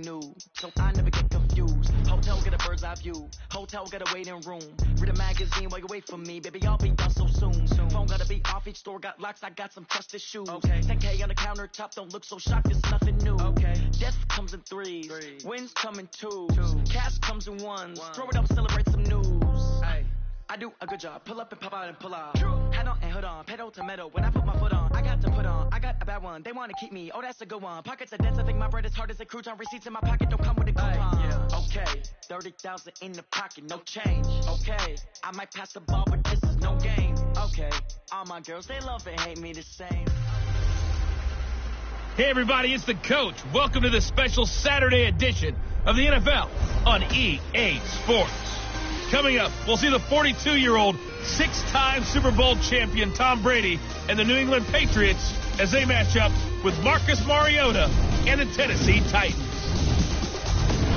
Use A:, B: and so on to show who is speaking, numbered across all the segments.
A: new, so I never get confused. Hotel get a bird's eye view, hotel get a waiting room. Read a magazine while you wait for me, baby, I'll be done so soon. Phone gotta be off, each store got locks, I got some trusted shoes. Okay. 10K on the countertop, don't look so shocked, it's nothing new. Okay. Death comes in threes, wins come in twos, cash comes in ones. Throw it up, celebrate some news. Ay. I do a good job, pull up and pop out and pull out. Head on and hood on, pedal to metal. When I put my foot on, I got to put on. I got a bad one, they wanna keep me, oh that's a good one. Pockets are dense, I think my bread is hard as a crouton. Receipts in my pocket don't come with a coupon. Okay, 30,000 in the pocket, no change. Okay, I might pass the ball, but this is no game. Okay, all my girls, they love and hate me the same.
B: Hey everybody, it's the Coach. Welcome to the special Saturday edition of the NFL on EA Sports. Coming up, we'll see the 42-year-old, six-time Super Bowl champion Tom Brady and the New England Patriots as they match up with Marcus Mariota and the Tennessee Titans.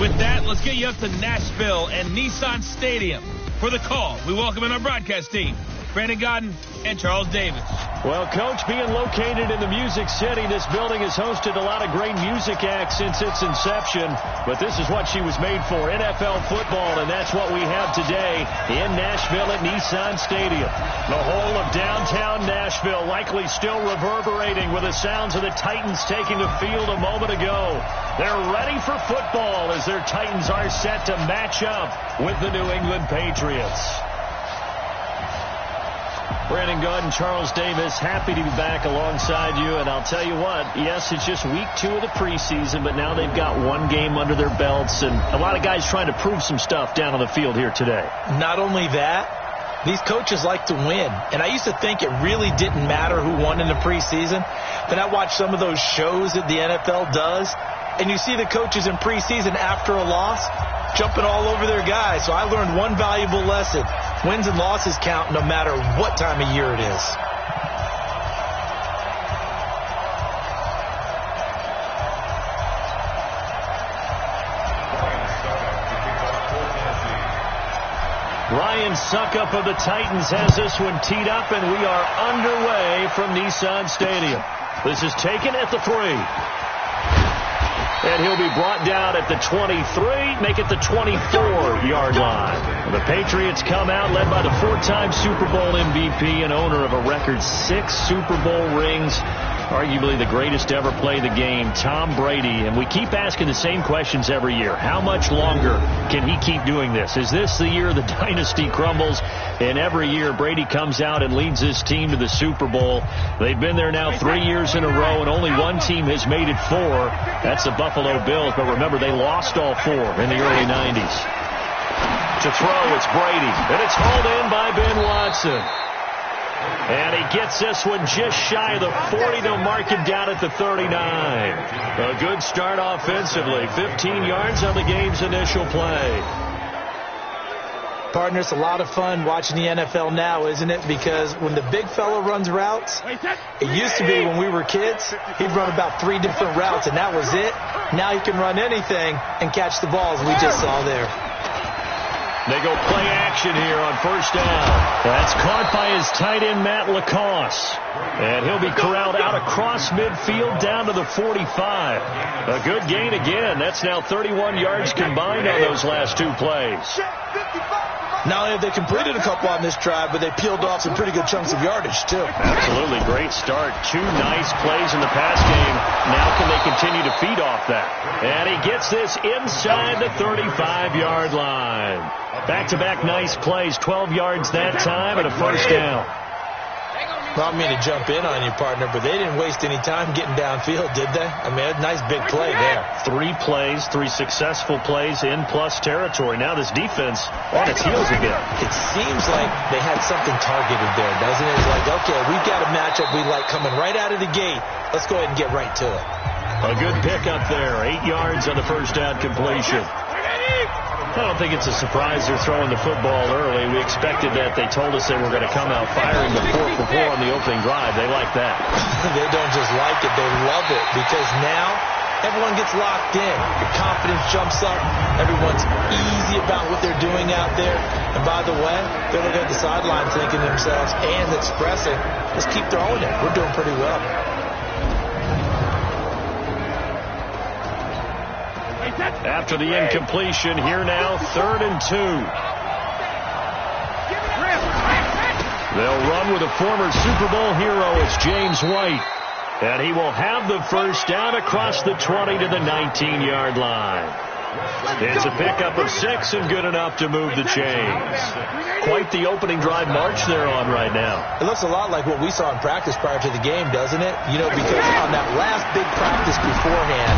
B: With that, let's get you up to Nashville and Nissan Stadium. For the call, we welcome in our broadcast team, Brandon Godden and Charles Davis.
C: Well, Coach, being located in the Music City, this building has hosted a lot of great music acts since its inception, but this is what she was made for, NFL football, and that's what we have today in Nashville at Nissan Stadium. The whole of downtown Nashville likely still reverberating with the sounds of the Titans taking the field a moment ago. They're ready for football as their Titans are set to match up with the New England Patriots. Brandon Godden, Charles Davis, happy to be back alongside you. And I'll tell you what, yes, it's just week 2 of the preseason, but now they've got one game under their belts. And a lot of guys trying to prove some stuff down on the field here today.
D: Not only that, these coaches like to win. And I used to think it really didn't matter who won in the preseason. Then I watched some of those shows that the NFL does. And you see the coaches in preseason after a loss jumping all over their guys. So I learned one valuable lesson. Wins and losses count no matter what time of year it is.
C: Ryan Suckup of the Titans has this one teed up, and we are underway from Nissan Stadium. This is taken at the 3. And he'll be brought down at the 23, make it the 24-yard line. The Patriots come out led by the 4-time Super Bowl MVP and owner of a record 6 Super Bowl rings, arguably the greatest to ever play the game, Tom Brady. And we keep asking the same questions every year. How much longer can he keep doing this? Is this the year the dynasty crumbles? And every year Brady comes out and leads his team to the Super Bowl. They've been there now 3 years in a row, and only one team has made it 4. That's the Buffalo Bills. But remember, they lost all 4 in the early 90s. To throw, it's Brady. And it's hauled in by Ben Watson. And he gets this one just shy of the 40 to mark it down at the 39. A good start offensively. 15 yards on the game's initial play.
D: Partner, it's a lot of fun watching the NFL now, isn't it? Because when the big fella runs routes, it used to be when we were kids, he'd run about 3 different routes, and that was it. Now he can run anything and catch the balls we just saw there.
C: They go play action here on first down. That's caught by his tight end, Matt Lacoste. And he'll be corralled out across midfield down to the 45. A good gain again. That's now 31 yards combined on those last 2 plays.
D: Not only have they completed a couple on this drive, but they peeled off some pretty good chunks of yardage, too.
C: Absolutely. Great start. 2 nice plays in the pass game. Now can they continue to feed off that? And he gets this inside the 35-yard line. Back-to-back nice plays. 12 yards that time and a first down.
D: Well, I don't mean to jump in on you, partner, but they didn't waste any time getting downfield, did they? I mean, a nice big play there.
C: 3 plays, 3 successful plays in plus territory. Now this defense on its heels again.
D: It seems like they had something targeted there, doesn't it? It's like, okay, we've got a matchup we like coming right out of the gate. Let's go ahead and get right to it.
C: A good pickup there. 8 yards on the first down completion. I don't think it's a surprise they're throwing the football early. We expected that. They told us they were going to come out firing the 4 for 4 on the opening drive. They like that.
D: They don't just like it. They love it because now everyone gets locked in. Your confidence jumps up. Everyone's easy about what they're doing out there. And by the way, they're looking at the sideline thinking to themselves and expressing, let's keep throwing it. We're doing pretty well.
C: After the incompletion, here now, 3rd and 2. They'll run with a former Super Bowl hero. It's James White. And he will have the first down across the 20 to the 19-yard line. It's a pickup of 6 and good enough to move the chains. Quite the opening drive march they're on right now.
D: It looks a lot like what we saw in practice prior to the game, doesn't it? You know, because on that last big practice beforehand,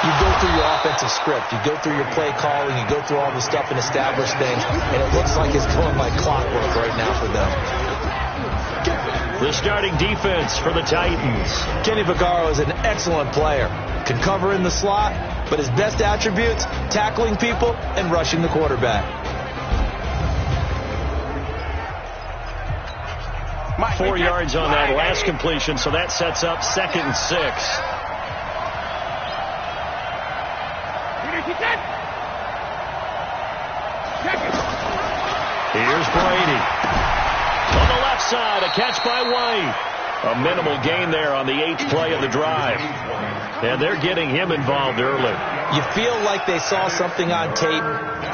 D: you go through your offensive script. You go through your play calling. You go through all the stuff and establish things. And it looks like it's going like clockwork right now for them.
C: The starting defense for the Titans.
D: Kenny Vaccaro is an excellent player. Can cover in the slot, but his best attributes, tackling people and rushing the quarterback.
C: 4 yards on that last completion, so that sets up 2nd and 6. Here's Brady. On the left side, a catch by White. A minimal gain there on the 8th play of the drive. And they're getting him involved early.
D: You feel like they saw something on tape,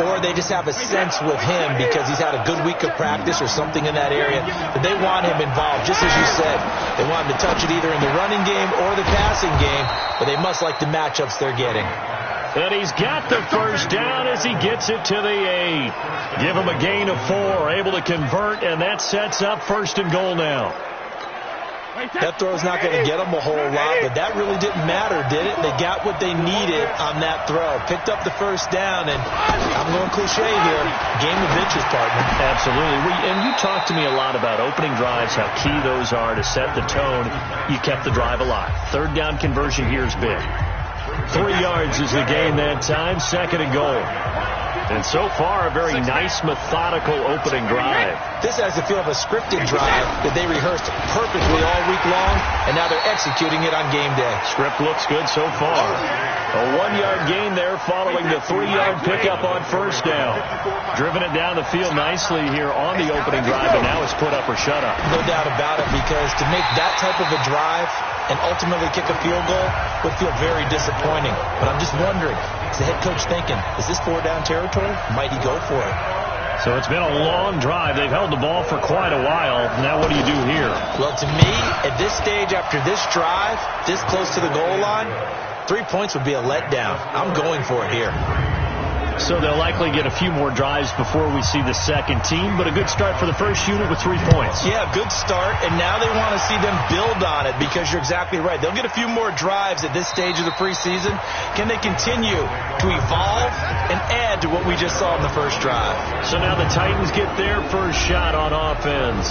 D: or they just have a sense with him because he's had a good week of practice or something in that area, that they want him involved, just as you said. They want him to touch it either in the running game or the passing game, but they must like the matchups they're getting.
C: And he's got the first down as he gets it to the 8. Give him a gain of 4, able to convert, and that sets up 1st and goal now.
D: That throw's not going to get them a whole lot, but that really didn't matter, did it? They got what they needed on that throw. Picked up the first down, and I'm going cliche here. Game of inches, partner.
C: Absolutely. And you talked to me a lot about opening drives, how key those are to set the tone. You kept the drive alive. 3rd down conversion here is big. 3 yards is the gain that time, 2nd and goal. And so far, a very nice, methodical opening drive.
D: This has the feel of a scripted drive that they rehearsed perfectly all week long, and now they're executing it on game day.
C: Script looks good so far. A 1-yard gain there following the 3-yard pickup on 1st down. Driven it down the field nicely here on the opening drive, and now it's put up or shut up.
D: No doubt about it, because to make that type of a drive and ultimately kick a field goal would feel very disappointing. But I'm just wondering, is the head coach thinking, is this 4-down territory? Might he go for it?
C: So it's been a long drive. They've held the ball for quite a while. Now what do you do here?
D: Well, to me, at this stage, after this drive, this close to the goal line, 3 points would be a letdown. I'm going for it here.
C: So they'll likely get a few more drives before we see the second team, but a good start for the first unit with 3 points.
D: Yeah, good start, and now they want to see them build on it, because you're exactly right. They'll get a few more drives at this stage of the preseason. Can they continue to evolve and add to what we just saw in the first drive?
C: So now the Titans get their first shot on offense.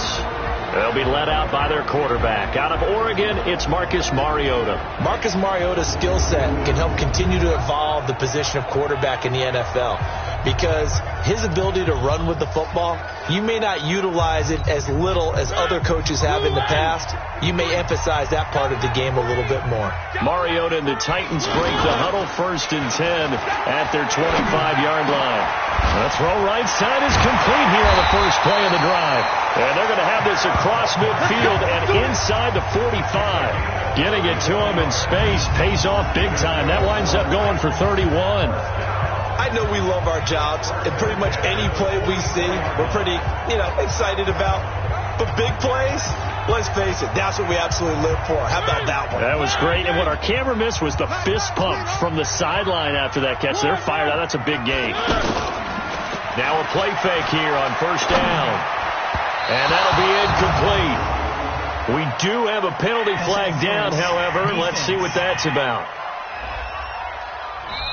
C: They'll be led out by their quarterback. Out of Oregon, it's Marcus Mariota.
D: Marcus Mariota's skill set can help continue to evolve the position of quarterback in the NFL, because his ability to run with the football, you may not utilize it as little as other coaches have in the past. You may emphasize that part of the game a little bit more.
C: Mariota and the Titans break the huddle, 1st and 10 at their 25-yard line. The throw right side is complete here on the first play of the drive. And they're going to have this across midfield and inside the 45. Getting it to him in space pays off big time. That winds up going for 31.
D: I know we love our jobs, and pretty much any play we see, we're pretty, excited about. But big plays, let's face it, that's what we absolutely live for. How about that one?
C: That was great. And what our camera missed was the fist pump from the sideline after that catch. They're fired out. That's a big gain. Now a play fake here on 1st down. And that'll be incomplete. We do have a penalty flag down, however. Let's see what that's about.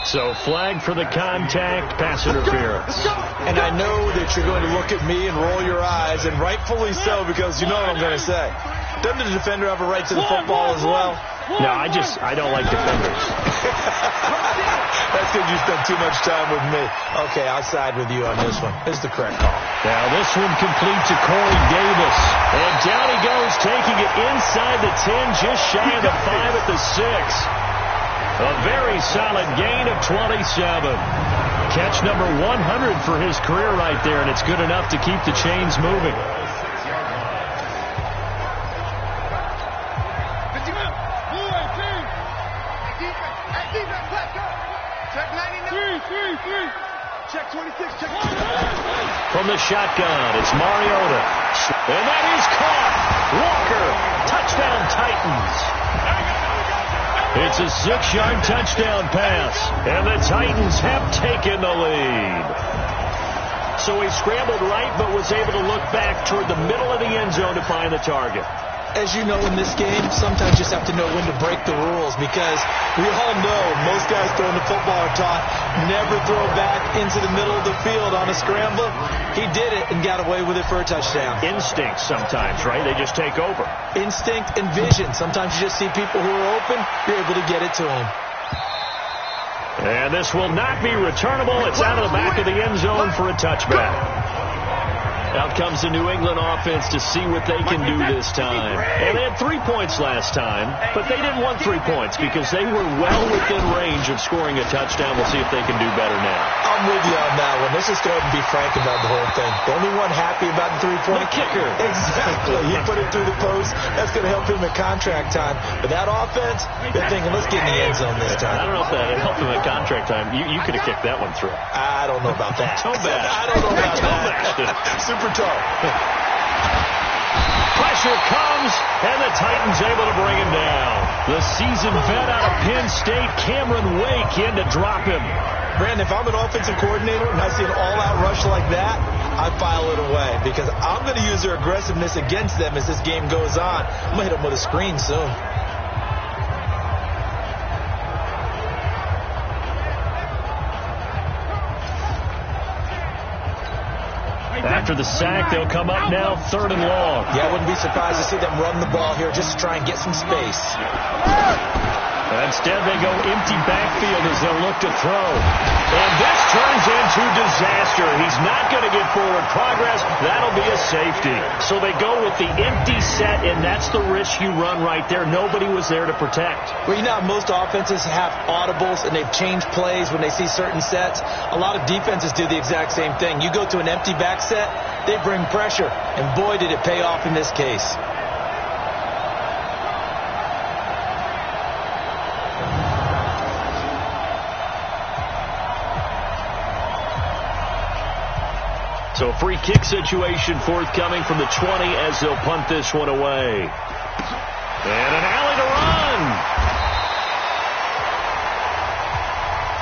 C: So flag for the contact, pass interference.
D: And I know that you're going to look at me and roll your eyes, and rightfully so, because you know what I'm going to say. Doesn't the defender have a right to the football as well?
C: No, I don't like defenders.
D: That's because you spent too much time with me. Okay, I'll side with you on this one. This is the correct call.
C: Now this one complete to Corey Davis. And down he goes, taking it inside the 10, just shy of the 5 at the 6. A very solid gain of 27. Catch number 100 for his career right there, and it's good enough to keep the chains moving.
E: Check 90. Check 26, check 26.
C: From the shotgun, it's Mariota. And that is caught. Walker, touchdown Titans. It's a 6-yard touchdown pass. And the Titans have taken the lead. So he scrambled right, but was able to look back toward the middle of the end zone to find the target.
D: As you know, in this game, sometimes you just have to know when to break the rules, because we all know most guys throwing the football are taught never throw back into the middle of the field on a scramble. He did it and got away with it for a touchdown.
C: Instinct sometimes, right? They just take over.
D: Instinct and vision. Sometimes you just see people who are open, you're able to get it to them.
C: And this will not be returnable. It's out of the back of the end zone for a touchback. Out comes the New England offense to see what they can do this time. And they had 3 points last time, but they didn't want 3 points because they were well within range of scoring a touchdown. We'll see if they can do better now.
D: I'm with you on that one. Let's just go ahead and be frank about the whole thing. The only one happy about the 3-point
C: kicker.
D: Exactly. He put it through the post. That's going to help him at contract time. But that offense, they're thinking, let's get in the end zone this time.
C: I don't know if that helped him at contract time. You could have kicked that one through.
D: I don't know about that.
C: Toe bash.
D: I don't know about that. Super toe.
C: Pressure comes, and the Titans able to bring him down. The seasoned vet out of Penn State, Cameron Wake, in to drop him.
D: Brandon, if I'm an offensive coordinator and I see an all-out rush like that, I file it away because I'm going to use their aggressiveness against them as this game goes on. I'm going to hit them with a screen soon.
C: After the sack, they'll come up now 3rd and long.
D: Yeah, I wouldn't be surprised to see them run the ball here just to try and get some space.
C: Instead, they go empty backfield as they'll look to throw. And this turns into disaster. He's not going to get forward progress. That'll be a safety. So they go with the empty set, and that's the risk you run right there. Nobody was there to protect.
D: Well, you know how most offenses have audibles, and they've changed plays when they see certain sets. A lot of defenses do the exact same thing. You go to an empty back set, they bring pressure, and boy, did it pay off in this case.
C: So a free kick situation forthcoming from the 20 as they'll punt this one away. And an alley to run.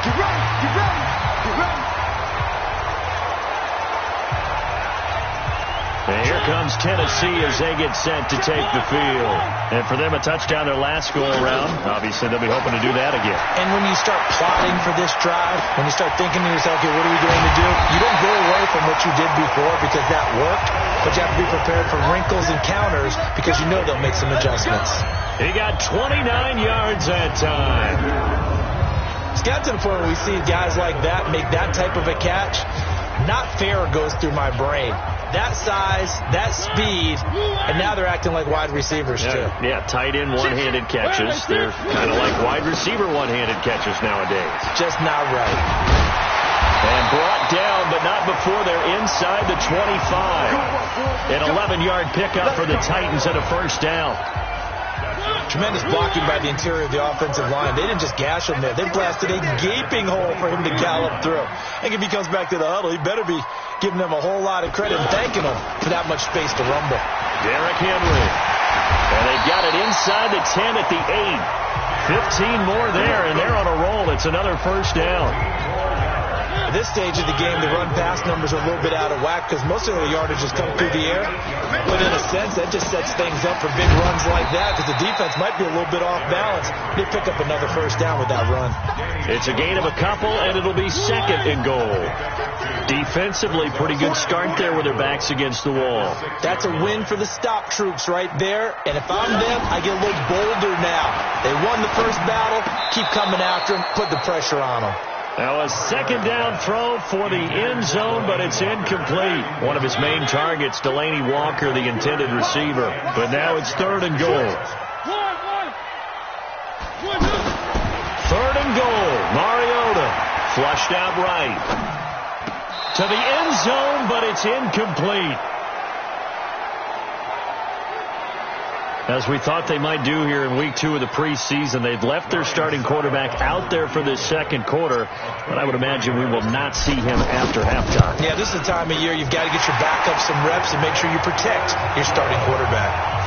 E: Get ready, get ready, get ready.
C: And here comes Tennessee as they get set to take the field. And for them, a touchdown their last go-around. Obviously, they'll be hoping to do that again.
D: And when you start plotting for this drive, when you start thinking to yourself, okay, what are we going to do? You don't go away from what you did before because that worked, but you have to be prepared for wrinkles and counters because you know they'll make some adjustments.
C: He got 29 yards that time.
D: It's got to the point where we see guys like that make that type of a catch. Not fair goes through my brain. That size, that speed, and now they're acting like wide receivers, too.
C: Yeah, tight end one-handed catches. They're kind of like wide receiver one-handed catches nowadays.
D: Just not right.
C: And brought down, but not before they're inside the 25. An 11-yard pickup for the Titans and a first down.
D: Tremendous blocking by the interior of the offensive line. They didn't just gash him there. They blasted a gaping hole for him to gallop through. And if he comes back to the huddle, he better be giving them a whole lot of credit and thanking them for that much space to rumble.
C: Derrick Henry. And they got it inside the 10 at the 8. 15 more there, and they're on a roll. It's another first down.
D: At this stage of the game, the run-pass numbers are a little bit out of whack because most of the yardage has come through the air. But in a sense, that just sets things up for big runs like that because the defense might be a little bit off balance. They pick up another first down with that run.
C: It's a gain of a couple, and it'll be 2nd and goal. Defensively, pretty good start there with their backs against the wall.
D: That's a win for the stop troops right there. And if I'm them, I get a little bolder now. They won the first battle. Keep coming after them. Put the pressure on them.
C: Now a second down throw for the end zone, but it's incomplete. One of his main targets, Delaney Walker, the intended receiver. But now it's 3rd and goal. 3rd and goal. Mariota flushed out right. To the end zone, but it's incomplete. As we thought they might do here in week 2 of the preseason, they've left their starting quarterback out there for this second quarter, but I would imagine we will not see him after halftime.
D: Yeah, this is the time of year you've got to get your backup some reps and make sure you protect your starting quarterback.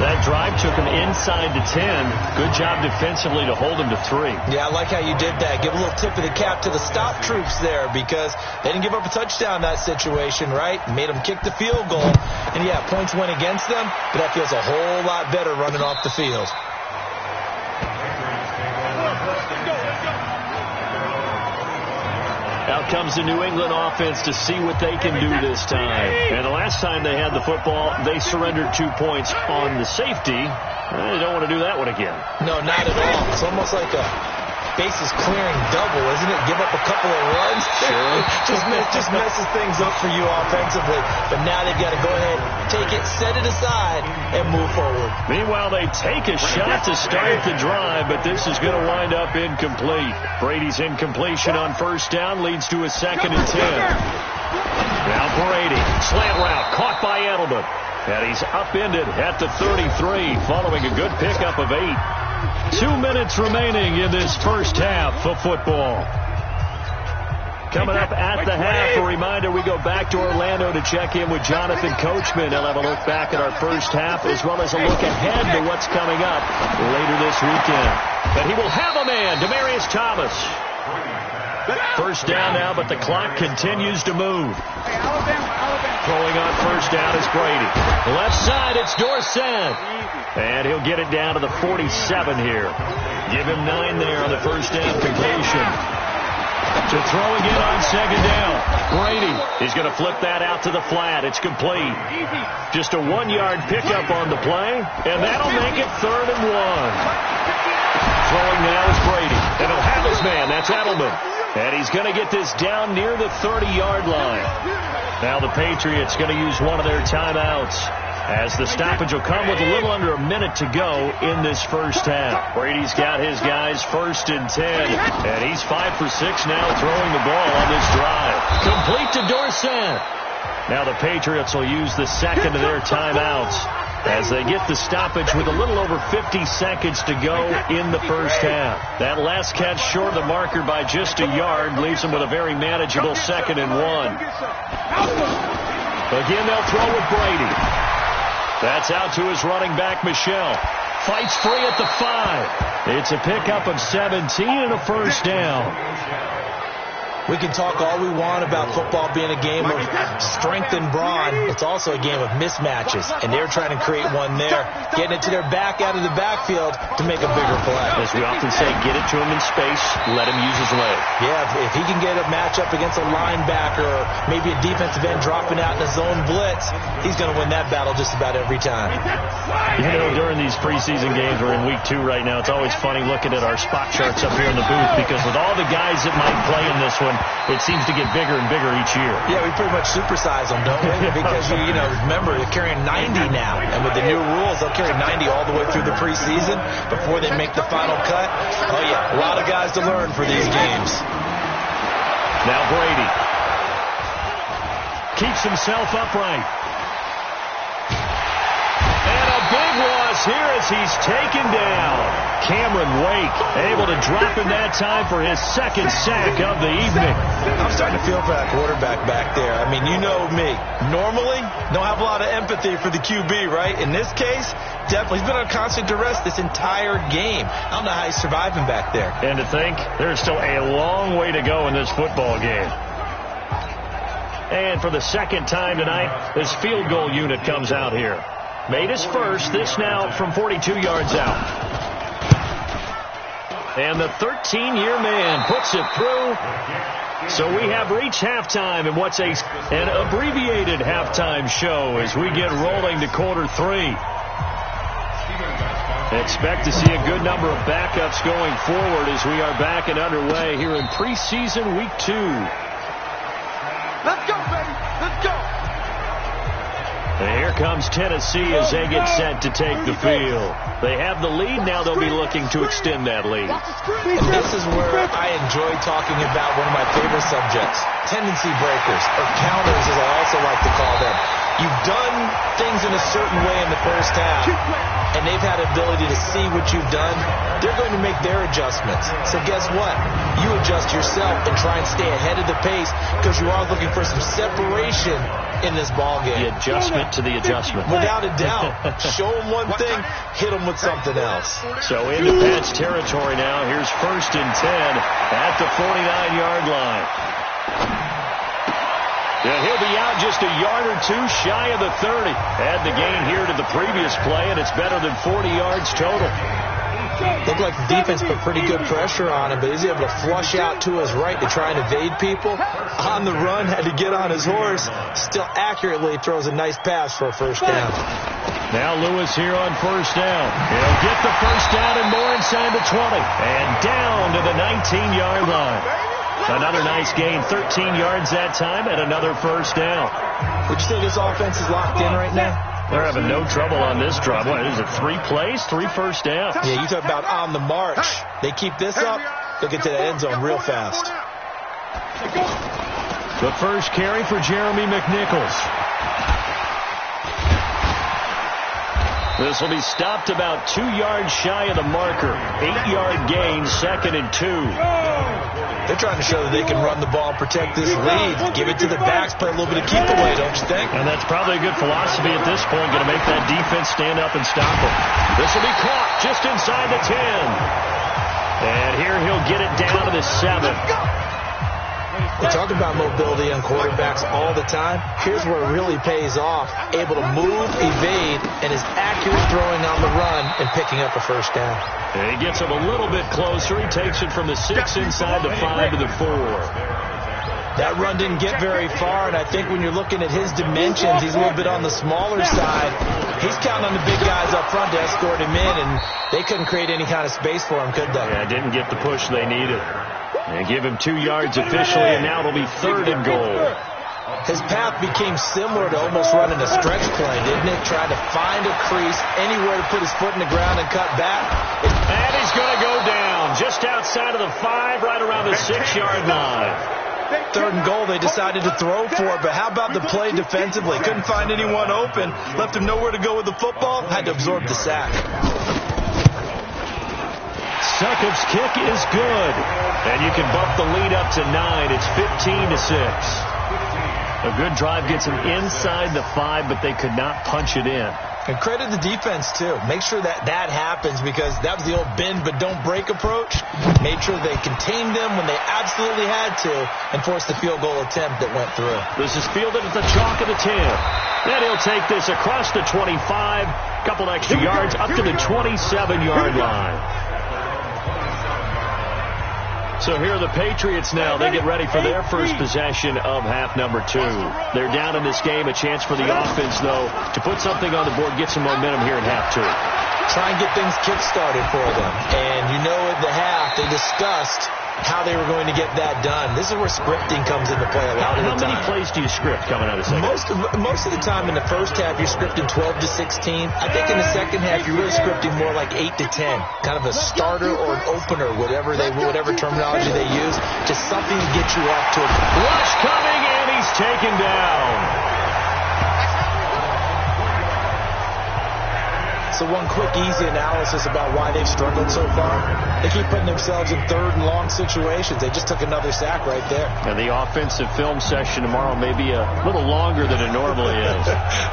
C: That drive took him inside the 10. Good job defensively to hold him to 3.
D: Yeah, I like how you did that. Give a little tip of the cap to the stop troops there because they didn't give up a touchdown in that situation, right? Made them kick the field goal. And, yeah, points went against them, but that feels a whole lot better running off the field.
C: Out comes the New England offense to see what they can do this time. And the last time they had the football, they surrendered 2 points on the safety. They don't want to do that one again.
D: No, not at all. It's almost like a bases clearing double, isn't it? Give up a couple of runs.
C: Sure.
D: just messes things up for you offensively. But now they've got to go ahead, take it, set it aside, and move forward.
C: Meanwhile, they take a shot to start the drive, but this is going to wind up incomplete. Brady's incompletion on first down leads to a 2nd and 10. Now Brady, slant route, caught by Edelman. And he's upended at the 33, following a good pickup of 8. 2 minutes remaining in this first half of football. Coming up at the half, a reminder, we go back to Orlando to check in with Jonathan Coachman. He'll have a look back at our first half as well as a look ahead to what's coming up later this weekend. But he will have a man, Demaryius Thomas. First down now, but the clock continues to move. Throwing on first down is Brady. Left side, it's Dorsett. And he'll get it down to the 47 here. Give him 9 there on the first down completion. To throw again on second down. Brady is going to flip that out to the flat. It's complete. Just a 1-yard pickup on the play, and that'll make it 3rd and 1. Throwing now is Brady. And he'll have his man. That's Edelman. And he's going to get this down near the 30-yard line. Now the Patriots going to use one of their timeouts, as the stoppage will come with a little under a minute to go in this first half. Brady's got his guys 1st and 10, and he's 5 for 6 now throwing the ball on this drive. Complete to Dorsett. Now the Patriots will use the second of their timeouts as they get the stoppage with a little over 50 seconds to go in the first half. That last catch short of the marker by just a yard leaves them with a very manageable 2nd and 1. Again, they'll throw with Brady. That's out to his running back, Michel. Fights free at the 5. It's a pickup of 17 and a first down.
D: We can talk all we want about football being a game of strength and brawn. It's also a game of mismatches, and they're trying to create one there, getting it to their back out of the backfield to make a bigger play.
C: As we often say, get it to him in space, let him use his leg.
D: Yeah, if he can get a matchup against a linebacker or maybe a defensive end dropping out in a zone blitz, he's going to win that battle just about every time.
C: You know, during these preseason games, we're in week 2 right now, it's always funny looking at our spot charts up here in the booth because with all the guys that might play in this one, it seems to get bigger and bigger each year.
D: Yeah, we pretty much supersize them, don't we? Because, remember, they're carrying 90 now. And with the new rules, they'll carry 90 all the way through the preseason before they make the final cut. Oh, yeah, a lot of guys to learn for these games.
C: Now Brady keeps himself upright. And a big loss here as he's taken down. Cameron Wake able to drop in that time for his 2nd sack of the evening.
D: I'm starting to feel for that quarterback back there. I mean, you know me. Normally, don't have a lot of empathy for the QB, right? In this case, definitely. He's been on constant duress this entire game. I don't know how he's surviving back there.
C: And to think, there's still a long way to go in this football game. And for the 2nd time tonight, this field goal unit comes out here. Made his first, this now from 42 yards out. And the 13-year man puts it through. So we have reached halftime in what's an abbreviated halftime show as we get rolling to quarter 3. Expect to see a good number of backups going forward as we are back and underway here in preseason week 2.
E: Let's go, baby. Let's go.
C: And here comes Tennessee as they get set to take the field. They have the lead. Now they'll be looking to extend that lead.
D: And this is where I enjoy talking about one of my favorite subjects, tendency breakers, or counters as I also like to call them. You've done things in a certain way in the first half, and they've had the ability to see what you've done. They're going to make their adjustments. So guess what? You adjust yourself and try and stay ahead of the pace because you are looking for some separation in this ballgame.
C: The adjustment to the adjustment.
D: Without a doubt. Show them one thing, hit them with something else.
C: So into Pats territory now. Here's 1st and 10 at the 49-yard line. Yeah, he'll be out just a yard or two shy of the 30. Add the gain here to the previous play, and it's better than 40 yards total.
D: Looked like the defense put pretty good pressure on him, but he's able to flush out to his right to try and evade people. On the run, had to get on his horse. Still accurately throws a nice pass for a first down.
C: Now Lewis here on 1st down. He'll get the first down and more inside the 20. And down to the 19-yard line. Another nice gain, 13 yards that time, and another first down.
D: Would you say this offense is locked in right now?
C: They're having no trouble on this drive. What is it, 3 plays, 3 first downs?
D: Yeah, you talk about on the march. They keep this up, they'll get to the end zone real fast.
C: The first carry for Jeremy McNichols. This will be stopped about 2 yards shy of the marker. 8-yard gain, 2nd and 2.
D: They're trying to show that they can run the ball and protect this lead. Give it to the backs, play a little bit of keep away, don't you think?
C: And that's probably a good philosophy at this point, going to make that defense stand up and stop them. This will be caught just inside the 10. And here he'll get it down to the 7.
D: We talk about mobility on quarterbacks all the time. Here's where it really pays off. Able to move, evade, and is accurate throwing on the run and picking up a first down.
C: And he gets him a little bit closer. He takes it from the 6 inside the 5 to the 4.
D: That run didn't get very far, and I think when you're looking at his dimensions, he's a little bit on the smaller side. He's counting on the big guys up front to escort him in, and they couldn't create any kind of space for him, could they?
C: Yeah, didn't get the push they needed. And give him 2 yards officially, and now it'll be 3rd and goal.
D: His path became similar to almost running a stretch play, didn't it? Trying to find a crease, anywhere to put his foot in the ground and cut back.
C: And he's going to go down just outside of the 5, right around the 6-yard line.
D: 3rd and goal, they decided to throw for it, but how about the play defensively? Couldn't find anyone open, left him nowhere to go with the football, had to absorb the sack.
C: Succop's kick is good, and you can bump the lead up to 9. It's 15-6. A good drive gets them inside the 5, but they could not punch it in.
D: And credit the defense, too. Make sure that happens because that was the old bend but don't break approach. Made sure they contained them when they absolutely had to and forced the field goal attempt that went through.
C: This is fielded at the chalk of the 10. Then he'll take this across the 25, couple extra yards up to the 27-yard line. So here are the Patriots now. They get ready for their first possession of half number 2. They're down in this game. A chance for the offense, though, to put something on the board, get some momentum here in half 2.
D: Try and get things kick-started for them. And you know at the half, they discussed how they were going to get that done. This is where scripting comes into play a lot of the time.
C: How many plays do you script coming out of the second?
D: Most of the time in the first half, you're scripting 12 to 16. I think in the second half, you're really scripting more like 8 to 10. Kind of a starter or an opener, whatever terminology they use. Just something to get you off to a
C: rush coming, and he's taken down.
D: So one quick, easy analysis about why they've struggled so far. They keep putting themselves in 3rd and long situations. They just took another sack right there.
C: And the offensive film session tomorrow may be a little longer than it normally is.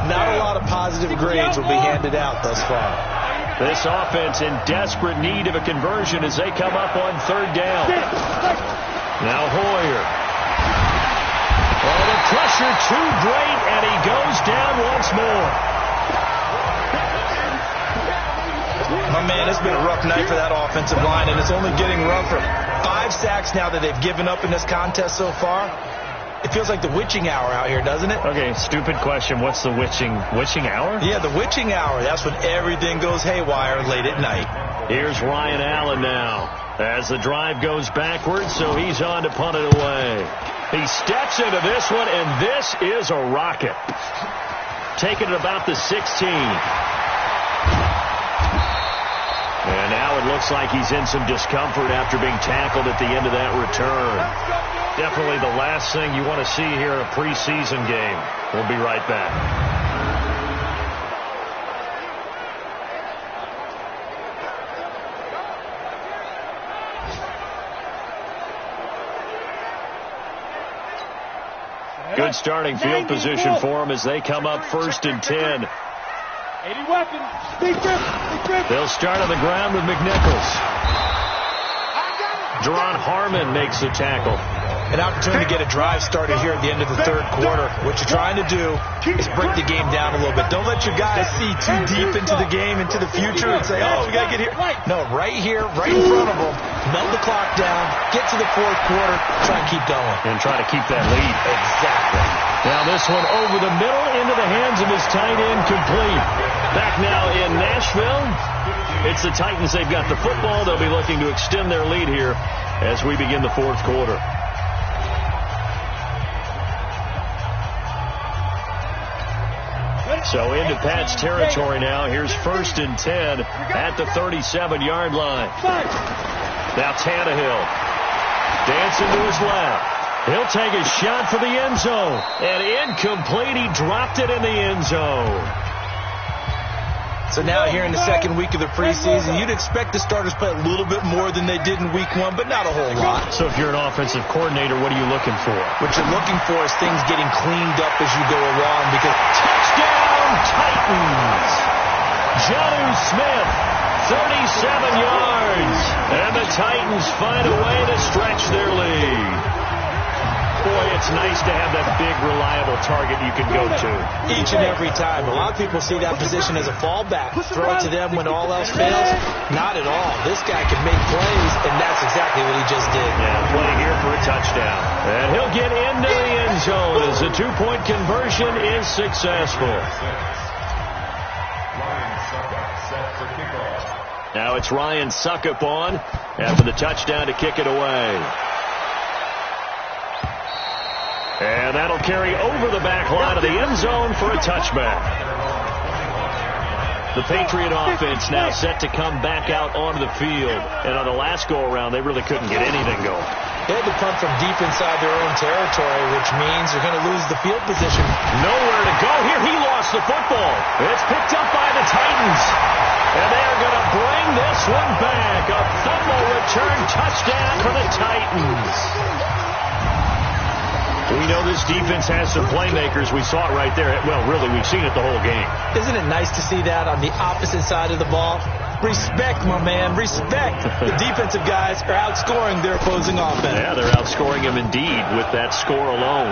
D: Not a lot of positive grades will be handed out thus far.
C: This offense in desperate need of a conversion as they come up on 3rd down. Now Hoyer. Oh, the pressure too great, and he goes down once more.
D: My man, it's been a rough night for that offensive line, and it's only getting rougher. 5 sacks now that they've given up in this contest so far. It feels like the witching hour out here, doesn't it?
C: Okay, stupid question. What's the witching hour?
D: Yeah, the witching hour. That's when everything goes haywire late at night.
C: Here's Ryan Allen now as the drive goes backwards, so he's on to punt it away. He steps into this one, and this is a rocket. Taking it about the 16. And now it looks like he's in some discomfort after being tackled at the end of that return. Definitely the last thing you want to see here in a preseason game. We'll be right back. Good starting field position for them as they come up 1st and 10.
E: 80 weapons. Big grip.
C: They'll start on the ground with McNichols. Jerron Harmon makes the tackle.
D: An opportunity to get a drive started here at the end of the 3rd quarter. What you're trying to do is break the game down a little bit. Don't let your guys see too deep into the game, into the future, and say, oh, we got to get here. No, right here, right in front of them. Melt the clock down, get to the 4th quarter, try and keep going.
C: And try to keep that lead.
D: Exactly.
C: Now this one over the middle into the hands of his tight end, complete. Back now in Nashville. It's the Titans. They've got the football. They'll be looking to extend their lead here as we begin the 4th quarter. So into Pat's territory now. Here's 1st and 10 at the 37-yard line. Now Tannehill dancing to his left. He'll take a shot for the end zone. And incomplete. He dropped it in the end zone.
D: So now here in the 2nd week of the preseason, you'd expect the starters play a little bit more than they did in week 1, but not a whole lot.
C: So if you're an offensive coordinator, what are you looking for?
D: What you're looking for is things getting cleaned up as you go along, because
C: touchdown Titans! Jonnu Smith, 37 yards. And the Titans find a way to stretch their lead. Boy, it's nice to have that big, reliable target you can go to.
D: Each and every time. A lot of people see that position as a fallback. Throw it to them when all else fails. Not at all. This guy can make plays, and that's exactly what he just did.
C: Yeah, play here for a touchdown. And he'll get into the end zone as the 2-point conversion is successful. Now it's Ryan Suckup on after the touchdown to kick it away. And that'll carry over the back line of the end zone for a touchback. The Patriot offense now set to come back out onto the field. And on the last go-around, they really couldn't get anything going.
D: They had to punt from deep inside their own territory, which means they're going to lose the field position.
C: Nowhere to go here. He lost the football. It's picked up by the Titans. And they are going to bring this one back. A fumble return touchdown for the Titans. We know this defense has some playmakers. We saw it right there. Well, really, we've seen it the whole game.
D: Isn't it nice to see that on the opposite side of the ball? Respect, my man, respect. The defensive guys are outscoring their opposing offense.
C: Yeah, they're outscoring them indeed with that score alone.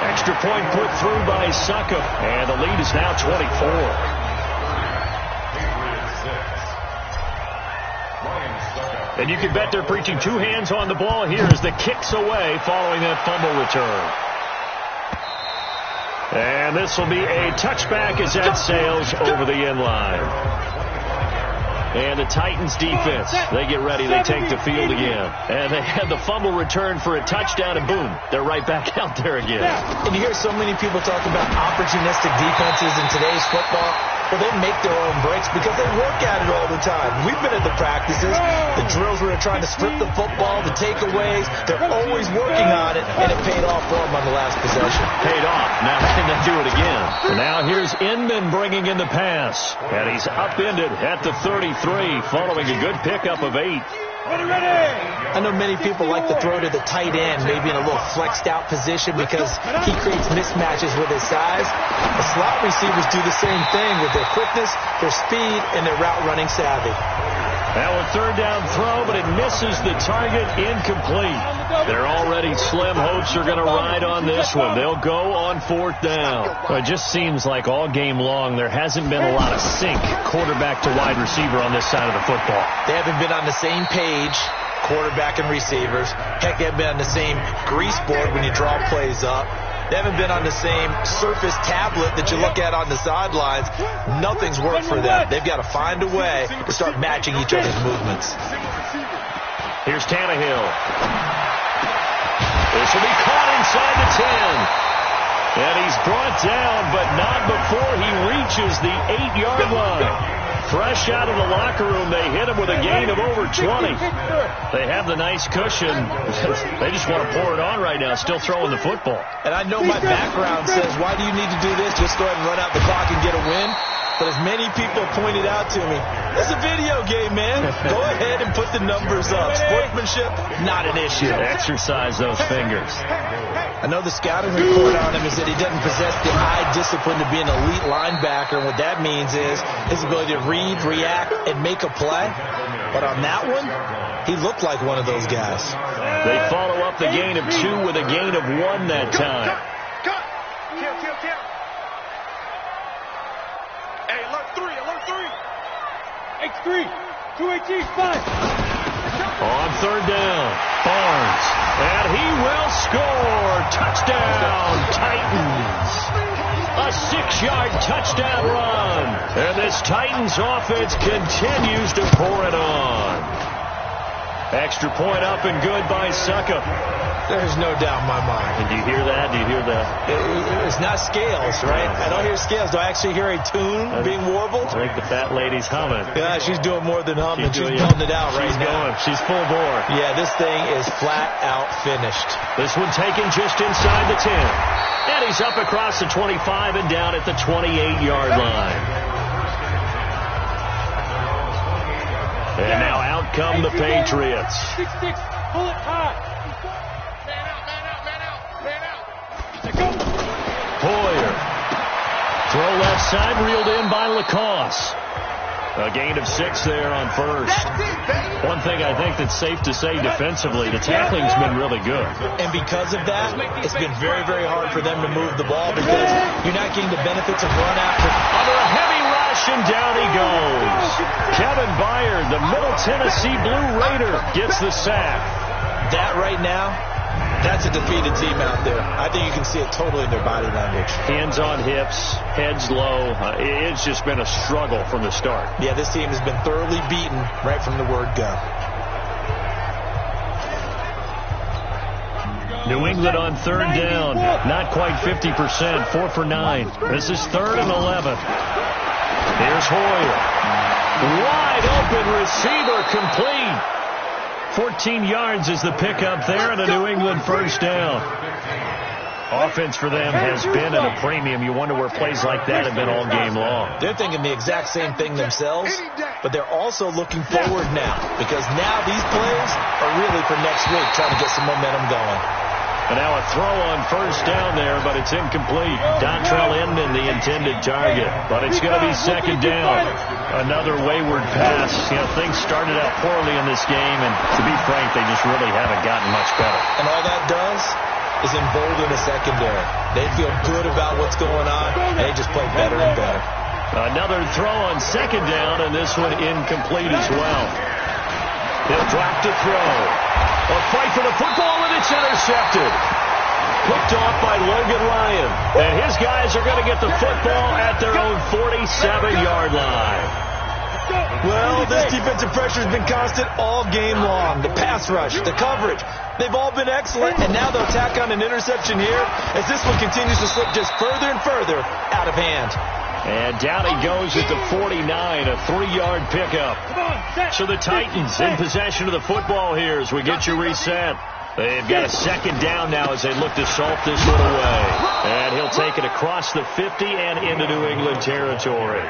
C: Extra point put through by Suckup, and the lead is now 24. And you can bet they're preaching 2 hands on the ball here as the kick's away following that fumble return. And this will be a touchback as that sails over the end line. And the Titans defense, they get ready. They take the field again. And they had the fumble return for a touchdown, and boom, they're right back out there again.
D: And you hear so many people talk about opportunistic defenses in today's football. Well, they make their own breaks because they work at it all the time. We've been at the practices, the drills where they're trying to strip the football, the takeaways. They're always working on it, and it paid off for them on the last possession.
C: Paid off. Now can they do it again? And now here's Inman bringing in the pass. And he's upended at the 33 following a good pickup of 8.
D: I know many people like to throw to the tight end, maybe in a little flexed out position because he creates mismatches with his size. The slot receivers do the same thing with their quickness, their speed, and their route running savvy.
C: Now a 3rd down throw, but it misses the target, incomplete. They're already slim hopes are going to ride on this one. They'll go on 4th down. Well, it just seems like all game long there hasn't been a lot of sync quarterback to wide receiver on this side of the football.
D: They haven't been on the same page, quarterback and receivers. Heck, they haven't been on the same grease board when you draw plays up. They haven't been on the same surface tablet that you look at on the sidelines. Nothing's worked for them. They've got to find a way to start matching each other's movements.
C: Here's Tannehill. This will be caught inside the 10. And he's brought down, but not before he reaches the 8-yard line. Fresh out of the locker room, they hit him with a gain of over 20. They have the nice cushion. They just want to pour it on right now, still throwing the football.
D: And I know my background says, why do you need to do this? Just go ahead and run out the clock and get a win. But as many people pointed out to me, it's a video game, man. Go ahead and put the numbers up. Sportsmanship, not an issue.
C: Exercise those fingers.
D: I know the scouting report on him is that he doesn't possess the eye discipline to be an elite linebacker. And what that means is his ability to read, react, and make a play. But on that one, he looked like one of those guys.
C: They follow up the gain of 2 with a gain of 1 that time.
E: Cut. Kill. Hey, alert 3.
F: X3, 2HE5.
C: On third down, Barnes. And he will score. Touchdown, Titans. A 6-yard touchdown run. And this Titans offense continues to pour it on. Extra point up and good by Suckup.
D: There's no doubt in my mind.
C: Did you hear that?
D: It's not scales, right? I don't hear scales. Do I actually hear a tune being warbled?
C: I think the fat lady's humming.
D: Yeah, she's doing more than humming. She's pulling it out right now.
C: She's full bore.
D: Yeah, this thing is flat out finished.
C: This one taken just inside the 10. And he's up across the 25 and down at the 28-yard line. And now out come the Patriots.
F: 6-6, pull it high. Man out.
C: Hoyer. Throw left side, reeled in by Lacoste. A gain of 6 there on first. One thing I think that's safe to say defensively, the tackling's been really good.
D: And because of that, it's been very, very hard for them to move the ball because you're not getting the benefits of run after.
C: Under a heavy rush, and down he goes. Kevin Byard, the Middle Tennessee Blue Raider, gets the sack.
D: That right now, that's a defeated team out there. I think you can see it totally in their body language.
C: Hands on hips, heads low. It's just been a struggle from the start.
D: Yeah, this team has been thoroughly beaten right from the word go.
C: New England on third down. Not quite 50%. 4 for 9. This is 3rd and 11. Here's Hoyer. Wide open receiver, complete. 14 yards is the pickup there, and a New England first down. Offense for them has been at a premium. You wonder where plays like that have been all game long.
D: They're thinking the exact same thing themselves, but they're also looking forward now because now these plays are really for next week, trying to get some momentum going.
C: And now a throw on first down there, but it's incomplete. Dontrell Inman, the intended target. But it's going to be second down. Another wayward pass. You know, things started out poorly in this game, and to be frank, they just really haven't gotten much better.
D: And all that does is embolden the secondary. They feel good about what's going on, and they just play better and better.
C: Another throw on second down, and this one incomplete as well. He'll drop to throw. A fight for the football, and it's intercepted. Picked off by Logan Ryan. And his guys are going to get the football at their own 47-yard line.
D: Well, this defensive pressure has been constant all game long. The pass rush, the coverage, they've all been excellent. And now they'll tack on an interception here as this one continues to slip just further and further out of hand.
C: And down he goes at the 49, a 3-yard pickup. So the Titans in possession of the football here as we get you reset. They've got a second down now as they look to salt this one away. And he'll take it across the 50 and into New England territory.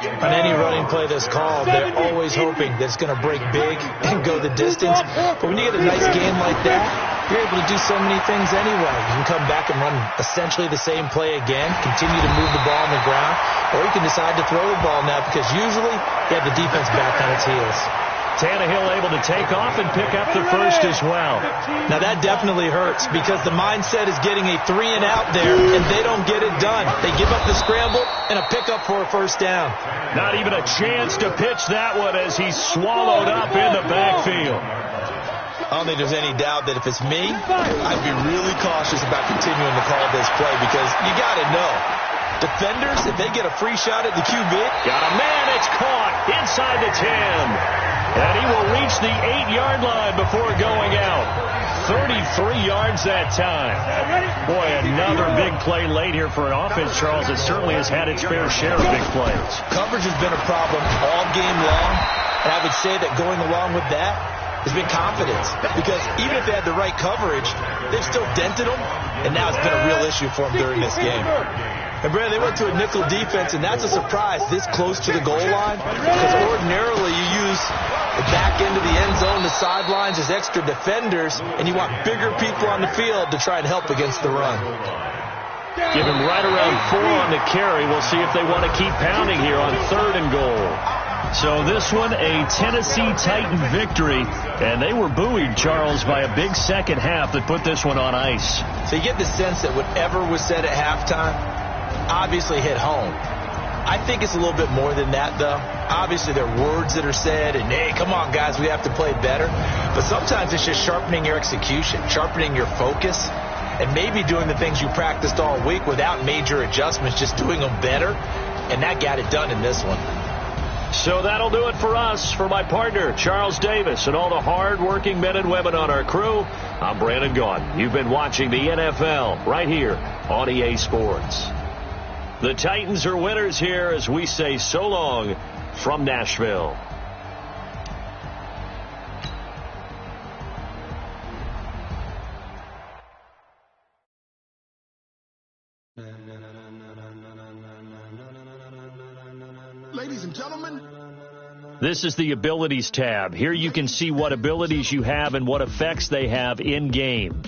D: On any running play that's called, they're always hoping that it's going to break big and go the distance. But when you get a nice game like that, you're able to do so many things anyway. You can come back and run essentially the same play again, continue to move the ball on the ground, or you can decide to throw the ball now because usually you have the defense back on its heels.
C: Tannehill able to take off and pick up the first as well.
D: Now that definitely hurts because the mindset is getting a 3-and-out there, and they don't get it done. They give up the scramble and a pickup for a first down.
C: Not even a chance to pitch that one as he's swallowed up in the backfield.
D: I don't think there's any doubt that if it's me, I'd be really cautious about continuing to call this play because you got to know. Defenders, if they get a free shot at the QB.
C: Got a man, it's caught inside the 10. And he will reach the 8-yard line before going out. 33 yards that time. Boy, another big play late here for an offense, Charles. It certainly has had its fair share of big plays.
D: Coverage has been a problem all game long, and I would say that going along with that has been confidence. Because even if they had the right coverage, they've still dented them, and now it's been a real issue for them during this game. And, Brandon, they went to a nickel defense, and that's a surprise this close to the goal line, because ordinarily you use the back end of the end zone, the sidelines as extra defenders, and you want bigger people on the field to try and help against the run.
C: Give him right around 4 on the carry. We'll see if they want to keep pounding here on 3rd and goal. So this one, a Tennessee Titan victory, and they were buoyed, Charles, by a big second half that put this one on ice.
D: So you get the sense that whatever was said at halftime obviously hit home. I think it's a little bit more than that, though. Obviously, there are words that are said, and, hey, come on, guys, we have to play better. But sometimes it's just sharpening your execution, sharpening your focus, and maybe doing the things you practiced all week without major adjustments, just doing them better, and that got it done in this one.
C: So that'll do it for us. For my partner, Charles Davis, and all the hard-working men and women on our crew, I'm Brandon Gaudin. You've been watching the NFL right here on EA Sports. The Titans are winners here as we say so long from Nashville.
G: Ladies and gentlemen,
C: this is the Abilities tab. Here you can see what abilities you have and what effects they have in-game.